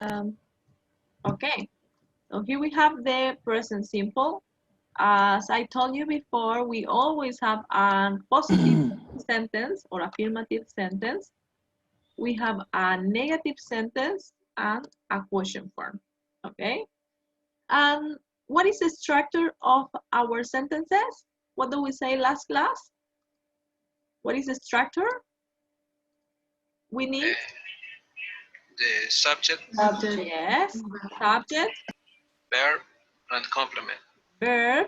Okay, so here we have the present simple. As I told you before, we always have a positive sentence or affirmative sentence. We have a negative sentence and a question form. Okay, and what is the structure of our sentences? What do we say last class? What is the structure? We need the subject, yes, subject, verb, and complement. verb,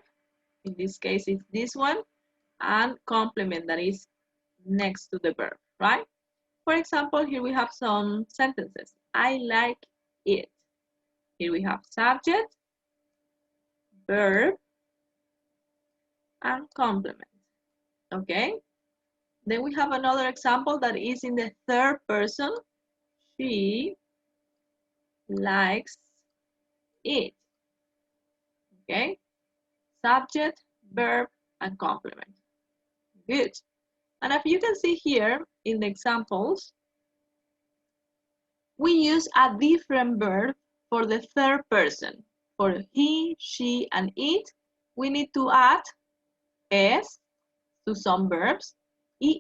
in this case it's this one, and complement that is next to the verb, right? For example, here we have some sentences. I like it. Here we have subject, verb, and complement. Okay? Then we have another example that is in the third person. She likes it. Okay? Subject, verb, and complement. Good. And if you can see here in the examples, we use a different verb for the third person. For he, she, and it, we need to add s to some verbs,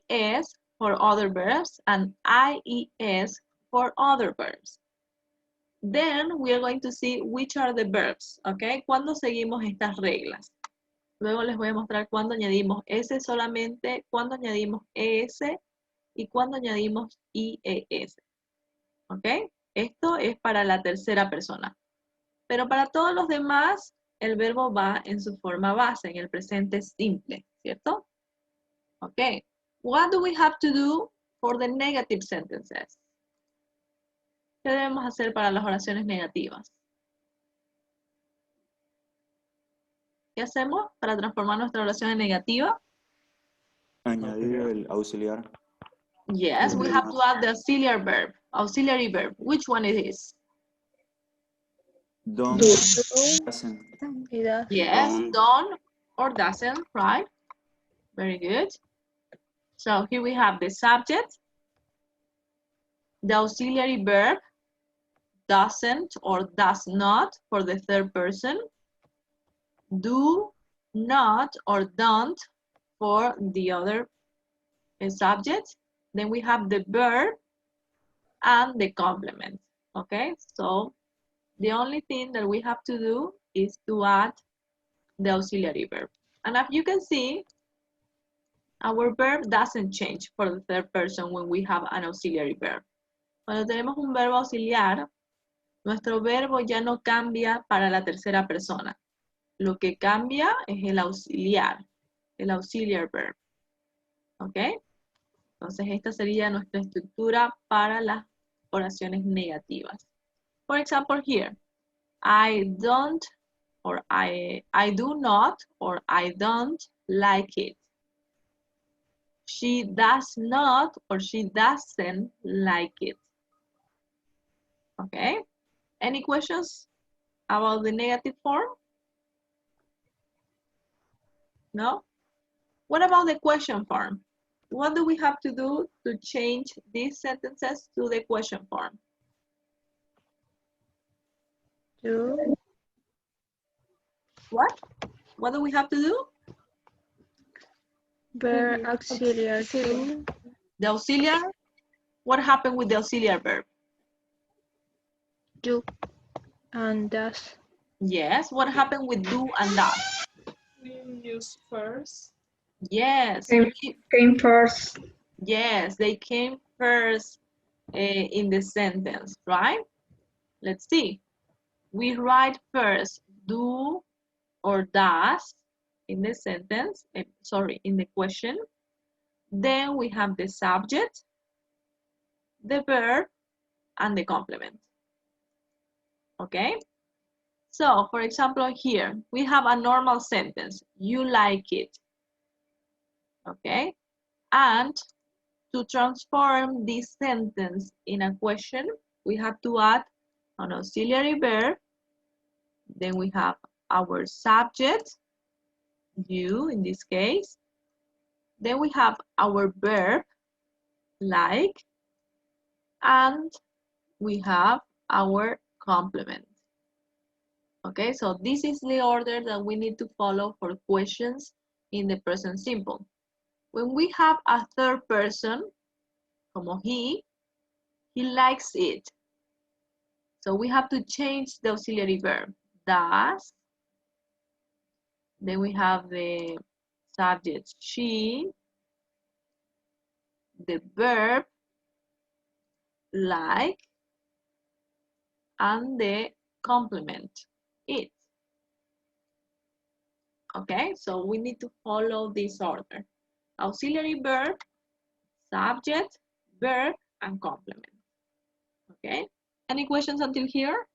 es for other verbs, and ies for other verbs. Then we are going to see which are the verbs, okay? Cuando seguimos estas reglas. Luego les voy a mostrar cuando añadimos s solamente, cuando añadimos es y cuando añadimos ies. ¿Ok? Esto es para la tercera persona. Pero para todos los demás, el verbo va en su forma base, en el presente simple, ¿cierto? Ok. What do we have to do for the negative sentences? ¿Qué debemos hacer para las oraciones negativas? ¿Qué hacemos para transformar nuestra oración en negativa? Añadir el auxiliar. Yes, we have to add the auxiliary verb. Auxiliary verb. Which one it is? Don't. Doesn't. Yes, don't or doesn't, right? Very good. So here we have the subject, the auxiliary verb, doesn't or does not for the third person, do not or don't for the other subject. Then we have the verb and the complement. Okay, so the only thing that we have to do is to add the auxiliary verb. And as you can see, our verb doesn't change for the third person when we have an auxiliary verb. Cuando tenemos un verbo auxiliar, nuestro verbo ya no cambia para la tercera persona. Lo que cambia es el auxiliar verb. ¿Ok? Entonces esta sería nuestra estructura para las oraciones negativas. For example, here, I don't, or I do not, or I don't like it. She does not, or she doesn't like it. Okay? Any questions about the negative form? No? What about the question form? What do we have to do to change these sentences to the question form? Do. What? What do we have to do? Verb auxiliary to. The auxiliary? What happened with the auxiliary verb? Do and does. Yes, what happened with do and does? We use first. Yes. Came first. Yes, they came first in the sentence, right? Let's see. We write first do or does in the sentence, in the question. Then we have the subject, the verb, and the complement. Okay? So, for example, here, we have a normal sentence. You like it. Okay? And to transform this sentence in a question, we have to add an auxiliary verb. Then we have our subject, you in this case. Then we have our verb, like, and we have our complement. Okay, so this is the order that we need to follow for questions in the present simple. When we have a third person, como he likes it. So we have to change the auxiliary verb, does. Then we have the subject, she, the verb, like, and the complement, it. Okay, so we need to follow this order. Auxiliary verb, subject, verb, and complement. Okay, any questions until here?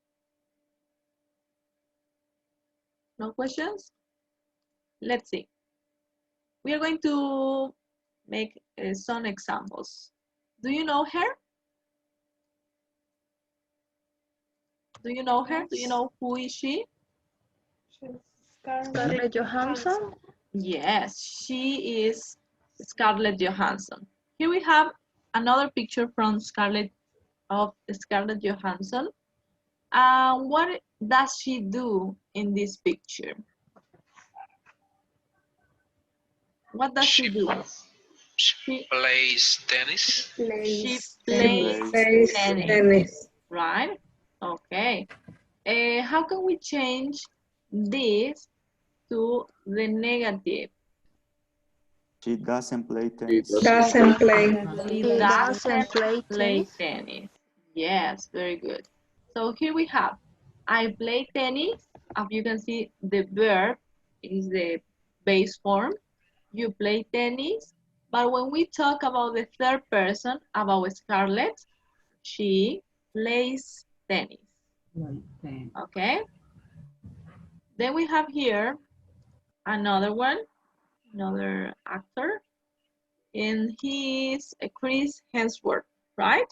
No questions? Let's see. We are going to make some examples. Do you know her? Do you know her? Do you know who is she? She's Scarlett Johansson. Yes, she is Scarlett Johansson. Here we have another picture from Scarlett Johansson. What does she do in this picture? What does she do? She plays tennis. She plays Plays tennis, right? Okay. How can we change this to the negative? She doesn't play tennis. Doesn't play. She He doesn't play play tennis. tennis. Yes, very good. So here we have, I play tennis. As you can see, the verb is the base form. You play tennis. But when we talk about the third person, about Scarlett, she plays tennis. Okay. Then we have here another one, another actor, and he's Chris Hemsworth, right?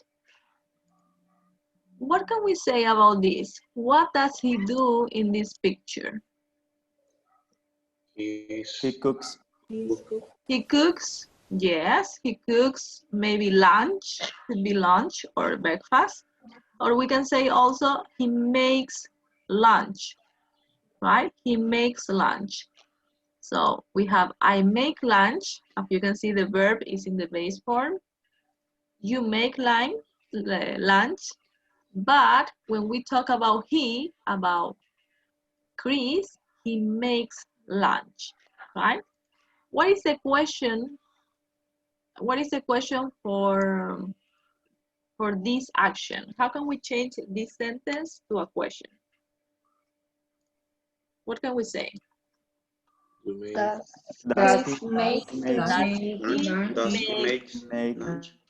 What can we say about this? What does he do in this picture? He cooks. He cooks. Yes, he cooks maybe lunch, could be lunch or breakfast. Or we can say also he makes lunch, right? He makes lunch. So we have I make lunch. As you can see, the verb is in the base form. You make lunch. But when we talk about Chris, he makes lunch, right? What is the question? What is the question for this action? How can we change this sentence to a question? What can we say? Does he Make make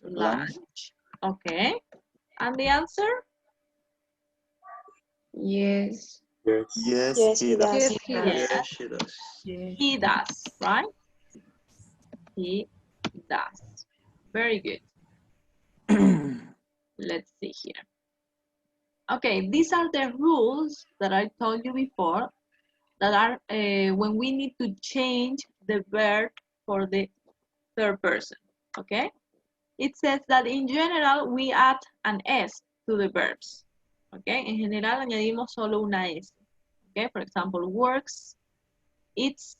lunch? Okay. And the answer? Yes. Yes, he does. Yes, he does, right? He does. Very good. Let's see here. Okay, these are the rules that I told you before that are when we need to change the verb for the third person, okay? It says that in general we add an S to the verbs, okay? En general añadimos solo una S, okay? For example, works, eats,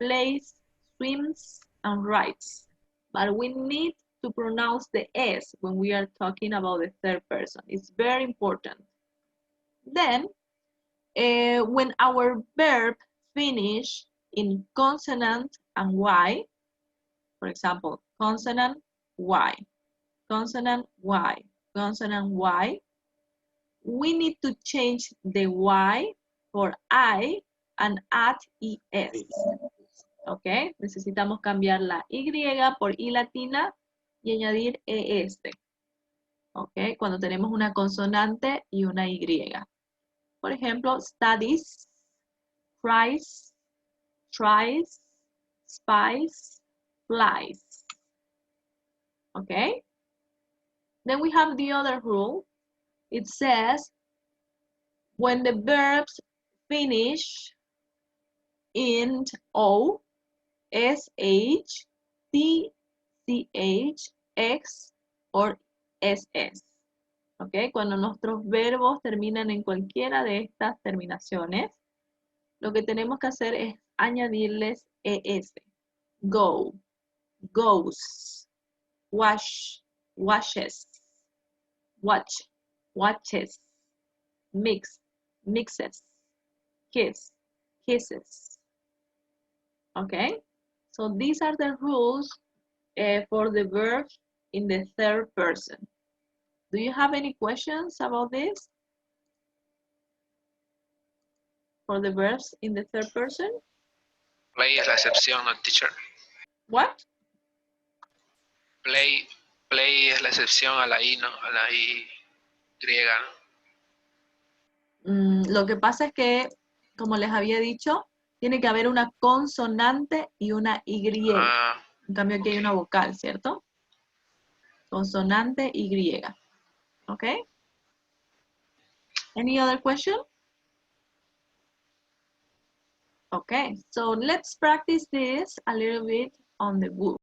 plays, swims, and writes. But we need to pronounce the S when we are talking about the third person. It's very important. Then, when our verb finish in consonant and Y, for example, consonant Y, consonant Y, consonant Y, we need to change the Y for I and add ES. ¿Ok? Necesitamos cambiar la Y por I latina y añadir ES. ¿Ok? Cuando tenemos una consonante y una Y. Por ejemplo, studies, cries, tries, spies, flies. ¿Ok? Then we have the other rule. It says, when the verbs finish in O, SH, T, CH, X, or SS. ¿Ok? Cuando nuestros verbos terminan en cualquiera de estas terminaciones, lo que tenemos que hacer es añadirles ES. Go, goes, wash, washes, watch, watches, mix, mixes, kiss, kisses. Okay? So these are the rules for the verbs in the third person. Do you have any questions about this? For the verbs in the third person? Play es la excepción, ¿no, teacher? What? Play es la excepción a la I, ¿no? A la I griega, ¿no? Lo que pasa es que, como les había dicho, tiene que haber una consonante y una Y. Ah, En cambio aquí hay una vocal, ¿cierto? Consonante Y. ¿Ok? Any other question? Okay, so let's practice this a little bit on the book.